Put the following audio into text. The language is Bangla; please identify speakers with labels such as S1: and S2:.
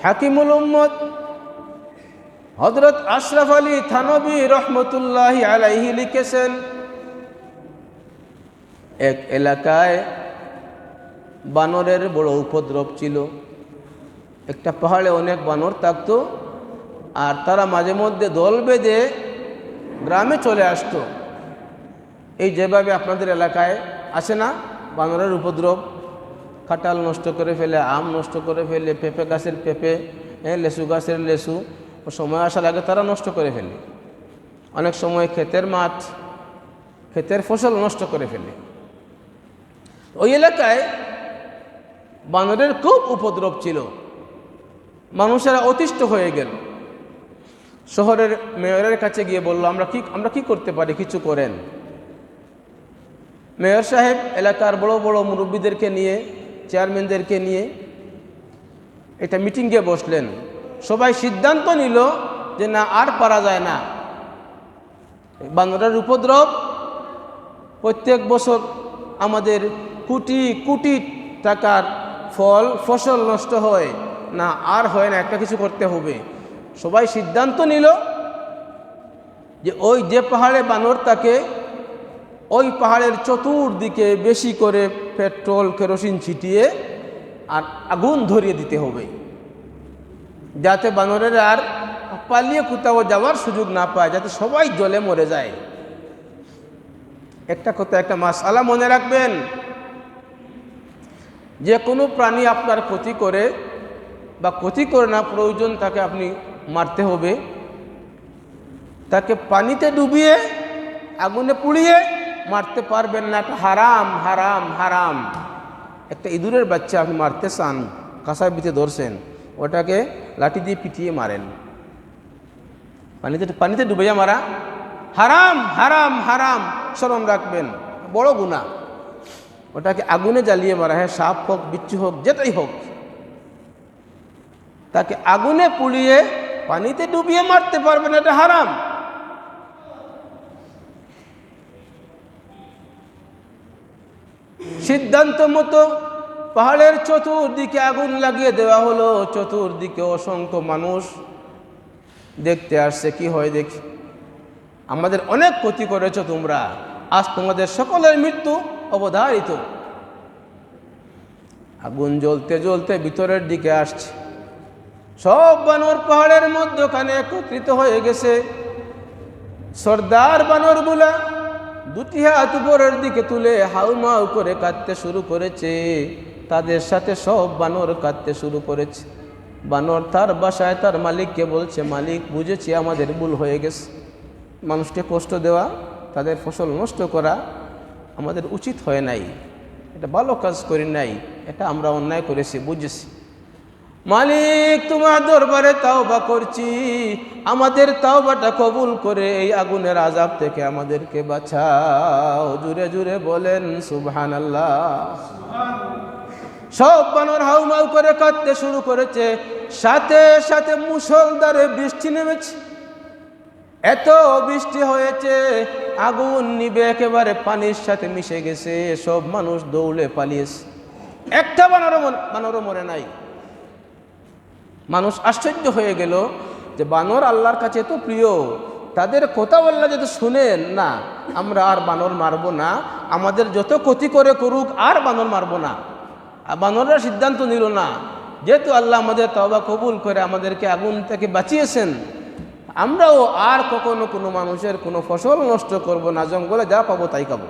S1: হাকিমুল উম্মত হযরত আশরাফ আলী থানভী রহমতুল্লাহি আলাইহি লিখেছেন, এক এলাকায় বানরের বড় উপদ্রব ছিল। একটা পাহাড়ে অনেক বানর থাকতো, আর তারা মাঝে মধ্যে দল বেঁধে গ্রামে চলে আসতো। এই যেভাবে আপনাদের এলাকায় আসে না বানরের উপদ্রব, কাঁঠাল নষ্ট করে ফেলে, আম নষ্ট করে ফেলে, পেঁপে গাছের পেঁপে, লেসু গাছের লেসু, সময় আসার আগে তারা নষ্ট করে ফেলে। অনেক সময় ক্ষেতের মাঠ, ক্ষেতের ফসল নষ্ট করে ফেলে। ওই এলাকায় বানরের খুব উপদ্রব ছিল, মানুষেরা অতিষ্ঠ হয়ে গেল। শহরের মেয়রের কাছে গিয়ে বলল, আমরা কি করতে পারি, কিছু করেন। মেয়র সাহেব এলাকার বড় বড় মুরব্বীদেরকে নিয়ে, চেয়ারম্যানদেরকে নিয়ে একটা মিটিংয়ে বসলেন। সবাই সিদ্ধান্ত নিল যে না, আর পারা যায় না। বানরের উপদ্রব, প্রত্যেক বছর আমাদের কোটি কোটি টাকার ফসল নষ্ট হয় না, আর হয় না, একটা কিছু করতে হবে। সবাই সিদ্ধান্ত নিল যে ওই যে পাহাড়ে বানর থাকে, ওই পাহাড়ের চতুর্দিকে বেশি করে পেট্রোল কেরোসিন ছিটিয়ে আর আগুন ধরিয়ে দিতে হবে, যাতে বানরের আর পালিয়ে কোথাও যাওয়ার সুযোগ না পায়, যাতে সবাই জলে মরে যায়। একটা কথা, একটা মাসআলা মনে রাখবেন, যে কোনো প্রাণী আপনার ক্ষতি করে বা ক্ষতি করে না, প্রয়োজন তাকে আপনি মারতে হবে। তাকে পানিতে ডুবিয়ে আগুনে পুড়িয়ে মারতে পারবেন না, এটা হারাম হারাম হারাম। একটা ইঁদুরের বাচ্চা আপনি মারতে চান, কাঁসার ভিতরে ধরছেন, ওটাকে লাঠি দিয়ে পিটিয়ে মারেন, পানিতে ডুবিয়ে মারা হারাম হারাম হারাম, স্মরণ রাখবেন, বড় গুনাহ। ওটাকে আগুনে জ্বালিয়ে মারা, হ্যাঁ, সাপ হোক, বিচ্ছু হোক, যেটাই হোক, তাকে আগুনে পুড়িয়ে পানিতে ডুবিয়ে মারতে পারবেন, এটা হারাম। সিদ্ধান্ত মতো পাহাড়ের চতুর্দিকে আগুন লাগিয়ে দেওয়া হলো। চতুর্দিকে অসংখ্য মানুষ দেখতে আসছে, কি হয় দেখি। আমাদের অনেক ক্ষতি করেছ তোমরা, আজ তোমাদের সকলের মৃত্যু অবধারিত। আগুন জ্বলতে জ্বলতে ভিতরের দিকে আসছে, সব বানর পাহাড়ের মধ্যখানে একত্রিত হয়ে গেছে। সর্দার বানরগুলা দুটি হাত উপরের দিকে তুলে হাউমাউ করে কাঁদতে শুরু করেছে। তাদের সাথে সব বানর কাঁদতে শুরু করেছে। বানর তার বাসায় তার মালিককে বলছে, মালিক, বুঝেছি আমাদের ভুল হয়ে গেছে, মানুষকে কষ্ট দেওয়া, তাদের ফসল নষ্ট করা আমাদের উচিত হয় নাই, এটা ভালো কাজ করি নাই, এটা আমরা অন্যায় করেছি, বুঝেছি। মালিক, তোমার দরবারে তাওবা করছি, আমাদের তাওবাটা কবুল করে এই আগুনের আযাব থেকে আমাদেরকে বাঁচাও। জুড়ে জুড়ে বলেন সুবহানাল্লাহ। সব বানর হাউমাউ করে কাঁদতে শুরু করেছে। সাথে সাথে মুষলধারে বৃষ্টি নেমেছে। এত বৃষ্টি হয়েছে, আগুন নিবে একেবারে পানির সাথে মিশে গেছে। সব মানুষ দৌড়ে পালিয়েছে, একটা বানরও মরে নাই। মানুষ আশ্চর্য হয়ে গেল যে বানর আল্লাহর কাছে এত প্রিয়, তাদের কথা আল্লাহ যদি শুনেন, না আমরা আর বানর মারবো না, আমাদের যত ক্ষতি করে করুক আর বানর মারবো না। আর বানররা সিদ্ধান্ত নিল না, যেহেতু আল্লাহ আমাদের তওবা কবুল করে আমাদেরকে আগুন থেকে বাঁচিয়েছেন, আমরাও আর কখনো কোনো মানুষের কোনো ফসল নষ্ট করব না, জঙ্গলে যা পাবো তাই খাবো।